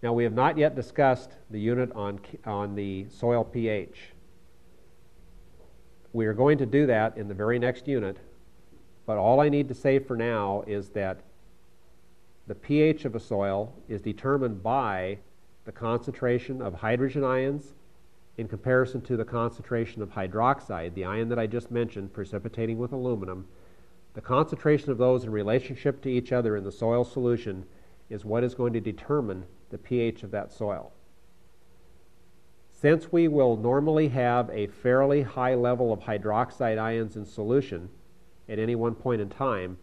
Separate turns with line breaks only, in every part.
Now, we have not yet discussed the unit on the soil pH. We are going to do that in the very next unit, but all I need to say for now is that the pH of a soil is determined by the concentration of hydrogen ions in comparison to the concentration of hydroxide, the ion that I just mentioned, precipitating with aluminum. The concentration of those in relationship to each other in the soil solution is what is going to determine the pH of that soil. Since we will normally have a fairly high level of hydroxide ions in solution at any one point in time,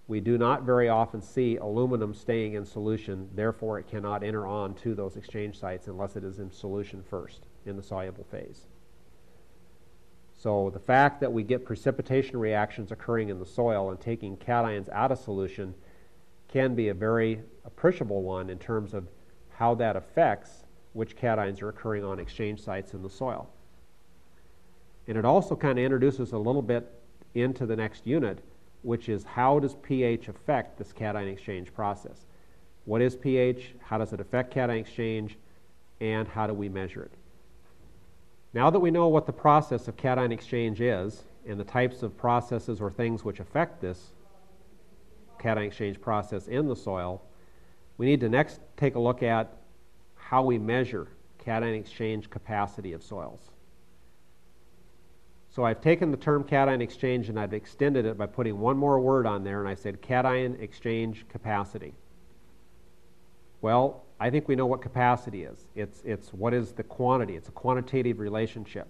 we do not very often see aluminum staying in solution, therefore it cannot enter on to those exchange sites unless it is in solution first in the soluble phase. So the fact that we get precipitation reactions occurring in the soil and taking cations out of solution can be a very appreciable one in terms of how that affects which cations are occurring on exchange sites in the soil. And it also kind of introduces a little bit into the next unit, which is how does pH affect this cation exchange process? What is pH? How does it affect cation exchange? And how do we measure it? Now that we know what the process of cation exchange is and the types of processes or things which affect this cation exchange process in the soil, we need to next take a look at how we measure cation exchange capacity of soils. So I've taken the term cation exchange and I've extended it by putting one more word on there, and I said cation exchange capacity. Well, I think we know what capacity is. It's what is the quantity. It's a quantitative relationship.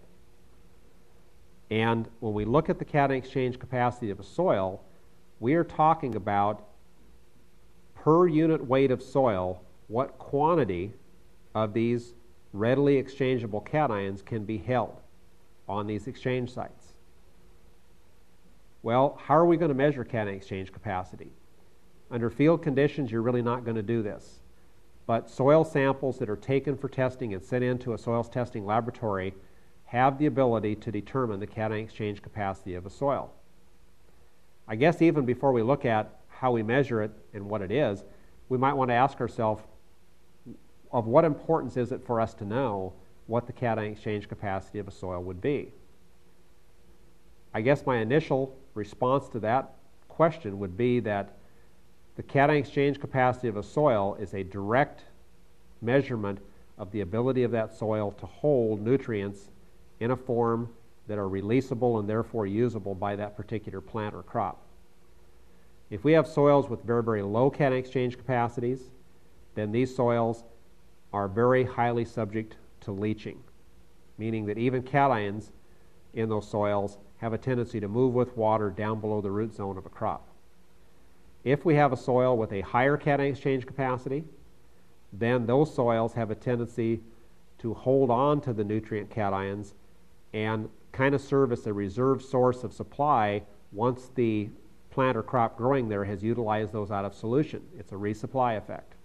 And when we look at the cation exchange capacity of a soil, we are talking about per unit weight of soil, what quantity of these readily exchangeable cations can be held on these exchange sites. Well, how are we going to measure cation exchange capacity? Under field conditions, you're really not going to do this. But soil samples that are taken for testing and sent into a soils testing laboratory have the ability to determine the cation exchange capacity of a soil. I guess even before we look at how we measure it and what it is, we might want to ask ourselves, of what importance is it for us to know what the cation exchange capacity of a soil would be? I guess my initial response to that question would be that the cation exchange capacity of a soil is a direct measurement of the ability of that soil to hold nutrients in a form that are releasable and therefore usable by that particular plant or crop. If we have soils with very, very low cation exchange capacities, then these soils are very highly subject to leaching, meaning that even cations in those soils have a tendency to move with water down below the root zone of a crop. If we have a soil with a higher cation exchange capacity, then those soils have a tendency to hold on to the nutrient cations and kind of serve as a reserve source of supply once the plant or crop growing there has utilized those out of solution. It's a resupply effect.